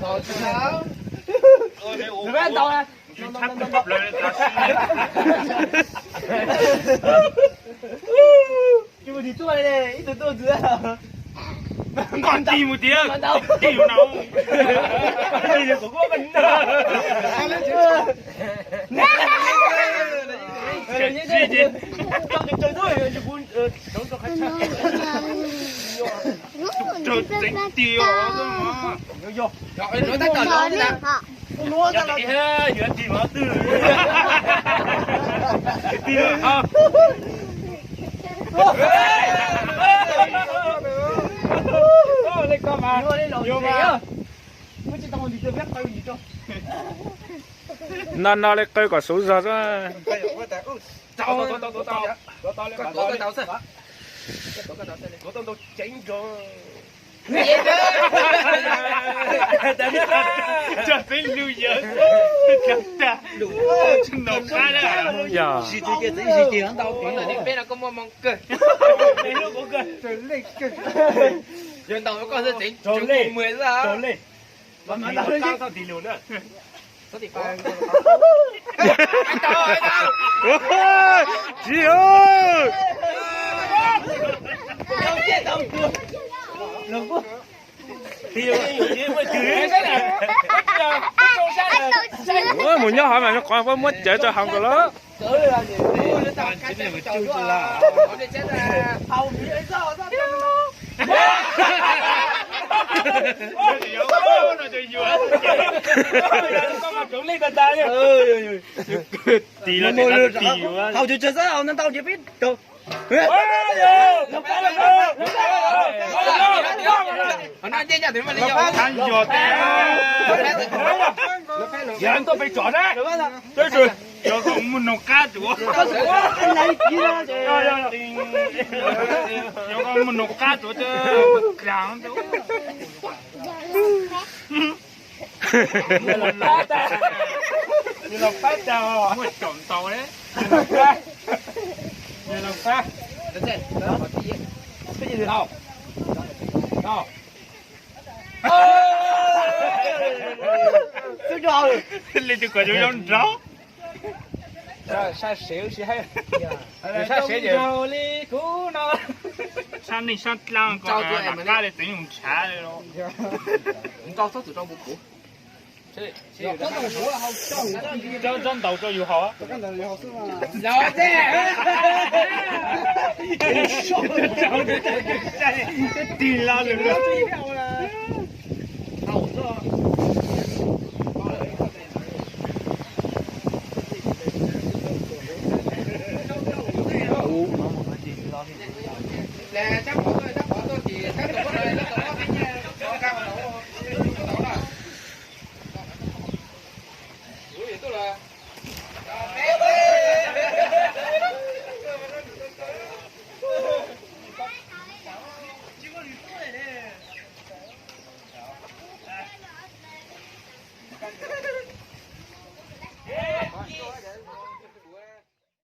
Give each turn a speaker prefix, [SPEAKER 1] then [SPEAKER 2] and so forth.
[SPEAKER 1] Thôi chứ sao?
[SPEAKER 2] Tụi bé ăn đầu nè. Nhưng mà đi tôi đây, ít tôi dưới.
[SPEAKER 3] Còn gì một tiếng? Chịu nào? Đây là của cô mình.
[SPEAKER 2] Trời thôi, chống cho khách sạn.
[SPEAKER 3] Trời tính tiêu mà.
[SPEAKER 2] Vô.
[SPEAKER 1] Rồi nói tắt rồi luôn nè.
[SPEAKER 2] Lúa
[SPEAKER 3] Dạ vậy ha, giờ chị mở từ. Tiêu à.
[SPEAKER 2] Lên con mà. Vô mà. Mới chỉ tao đi chơi biết bao gì cho.
[SPEAKER 4] Nó lại cây quả số giờ ra.
[SPEAKER 2] Tao chỉnh cho.
[SPEAKER 3] Cho phải lưu giờ. Chắc ta. Chân đầu cá đấy.
[SPEAKER 4] Dạ.
[SPEAKER 1] Gì cái gì tiền đâu tiền
[SPEAKER 2] Đi bên nào có mong cơ.
[SPEAKER 3] Đây nó có cơ.
[SPEAKER 1] dân tàu nó có rất chính
[SPEAKER 3] Trốn đi.
[SPEAKER 1] 10 ra
[SPEAKER 3] Trốn đi. Mà tao thì liều nữa.
[SPEAKER 1] có thì phải
[SPEAKER 4] Chị ơi.
[SPEAKER 3] Tiêu gì mới chửi.
[SPEAKER 4] Ôi, một nhớ hỏi mà nó còn có mất trẻ cho hàng rồi đó.
[SPEAKER 3] Tỷ là tỷ quá.
[SPEAKER 1] hầu chưa rất hầu nên tao chỉ biết được nó chơi nhà thì mà đi
[SPEAKER 3] Ăn giọt giờ anh tôi phải chọn đấy. Đấy rồi. Giờ cũng muốn nấu cá chủ. Giờ cũng muốn nấu cá chủ chứ. Càng chủ. Như là phát đâu. Mới chọn tàu đấy. Như là phát.
[SPEAKER 2] Cái gì đâu? Đâu? Tôi rồi.
[SPEAKER 3] Lên từ cửa chỗ trong ráo.
[SPEAKER 2] Sao xỉu xí hay?
[SPEAKER 3] Sao xỉu rồi đi cú nó. Sao này sao lang có à cá để tính dùng chả đấy rồi.
[SPEAKER 1] cho số từ trong bụng cũ
[SPEAKER 3] Trong đầu cho nhiều họ.
[SPEAKER 1] rồi thế
[SPEAKER 3] Tiền la được rồi.